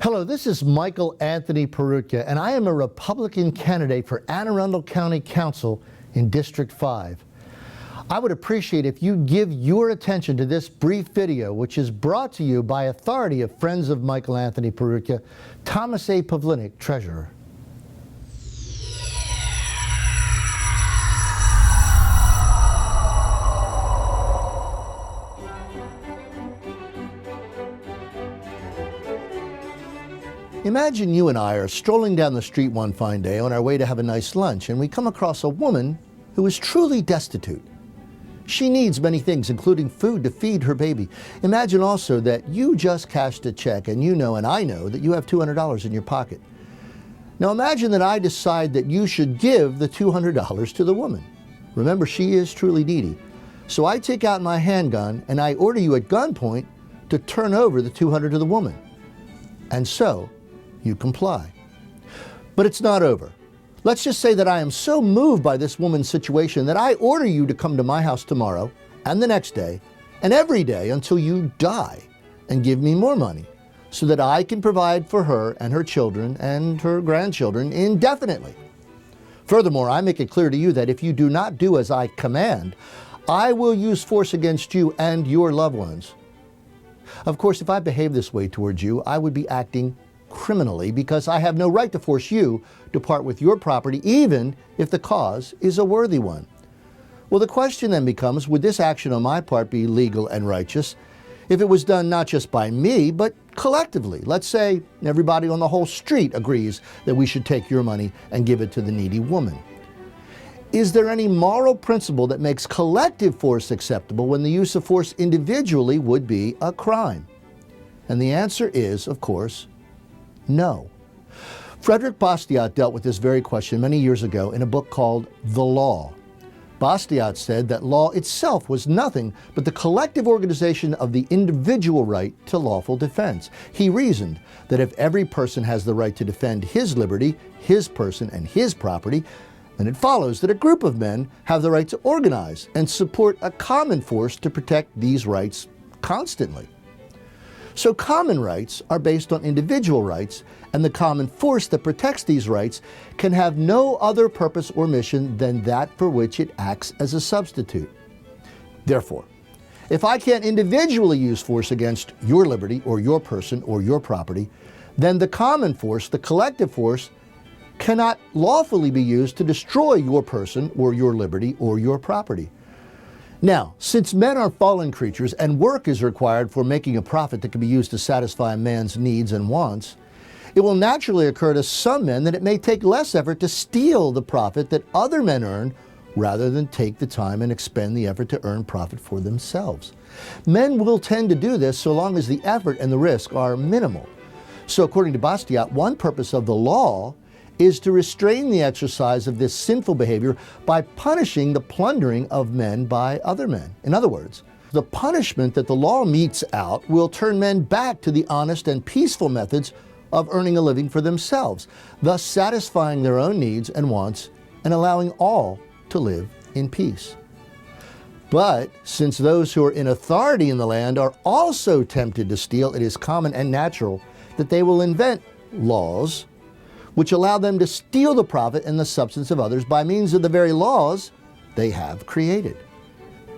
Hello, this is Michael Anthony Peroutka, and I am a Republican candidate for Anne Arundel County Council in District 5. I would appreciate if you give your attention to this brief video, which is brought to you by authority of Friends of Michael Anthony Peroutka, Thomas A. Pavlinick, Treasurer. Imagine you and I are strolling down the street one fine day on our way to have a nice lunch, and we come across a woman who is truly destitute. She needs many things, including food to feed her baby. Imagine also that you just cashed a check and you know and I know that you have $200 in your pocket. Now imagine that I decide that you should give the $200 to the woman. Remember, she is truly needy. So I take out my handgun and I order you at gunpoint to turn over the $200 to the woman. And so, you comply. But it's not over. Let's just say that I am so moved by this woman's situation that I order you to come to my house tomorrow and the next day and every day until you die and give me more money so that I can provide for her and her children and her grandchildren indefinitely. Furthermore, I make it clear to you that if you do not do as I command, I will use force against you and your loved ones. Of course, if I behave this way towards you, I would be acting criminally, because I have no right to force you to part with your property, even if the cause is a worthy one. Well, the question then becomes, would this action on my part be legal and righteous if it was done not just by me, but collectively? Let's say everybody on the whole street agrees that we should take your money and give it to the needy woman. Is there any moral principle that makes collective force acceptable when the use of force individually would be a crime? And the answer is, of course, no. Frederick Bastiat dealt with this very question many years ago in a book called The Law. Bastiat said that law itself was nothing but the collective organization of the individual right to lawful defense. He reasoned that if every person has the right to defend his liberty, his person, and his property, then it follows that a group of men have the right to organize and support a common force to protect these rights constantly. So common rights are based on individual rights, and the common force that protects these rights can have no other purpose or mission than that for which it acts as a substitute. Therefore, if I can't individually use force against your liberty or your person or your property, then the common force, the collective force, cannot lawfully be used to destroy your person or your liberty or your property. Now, since men are fallen creatures and work is required for making a profit that can be used to satisfy man's needs and wants, it will naturally occur to some men that it may take less effort to steal the profit that other men earn rather than take the time and expend the effort to earn profit for themselves. Men will tend to do this so long as the effort and the risk are minimal. So according to Bastiat, one purpose of the law is to restrain the exercise of this sinful behavior by punishing the plundering of men by other men. In other words, the punishment that the law metes out will turn men back to the honest and peaceful methods of earning a living for themselves, thus satisfying their own needs and wants and allowing all to live in peace. But since those who are in authority in the land are also tempted to steal, it is common and natural that they will invent laws which allow them to steal the profit and the substance of others by means of the very laws they have created.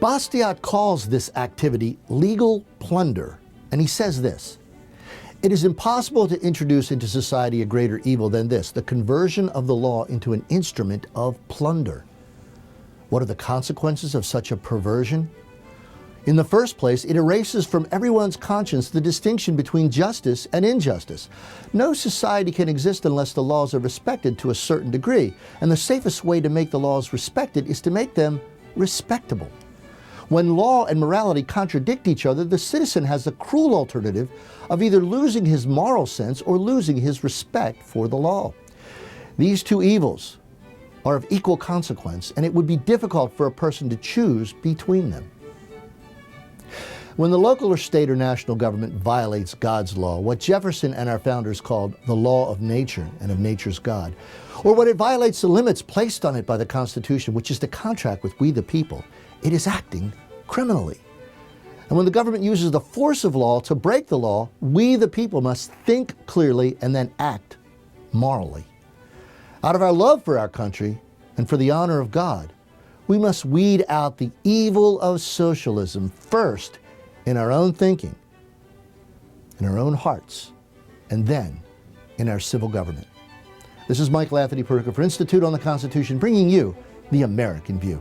Bastiat calls this activity legal plunder, and he says this: it is impossible to introduce into society a greater evil than this, the conversion of the law into an instrument of plunder. What are the consequences of such a perversion? In the first place, it erases from everyone's conscience the distinction between justice and injustice. No society can exist unless the laws are respected to a certain degree, and the safest way to make the laws respected is to make them respectable. When law and morality contradict each other, the citizen has the cruel alternative of either losing his moral sense or losing his respect for the law. These two evils are of equal consequence, and it would be difficult for a person to choose between them. When the local or state or national government violates God's law, what Jefferson and our founders called the law of nature and of nature's God, or when it violates the limits placed on it by the Constitution, which is the contract with we the people, it is acting criminally. And when the government uses the force of law to break the law, we the people must think clearly and then act morally. Out of our love for our country and for the honor of God, we must weed out the evil of socialism first in our own thinking, in our own hearts, and then in our civil government. This is Michael Anthony Peroutka for Institute on the Constitution, bringing you the American View.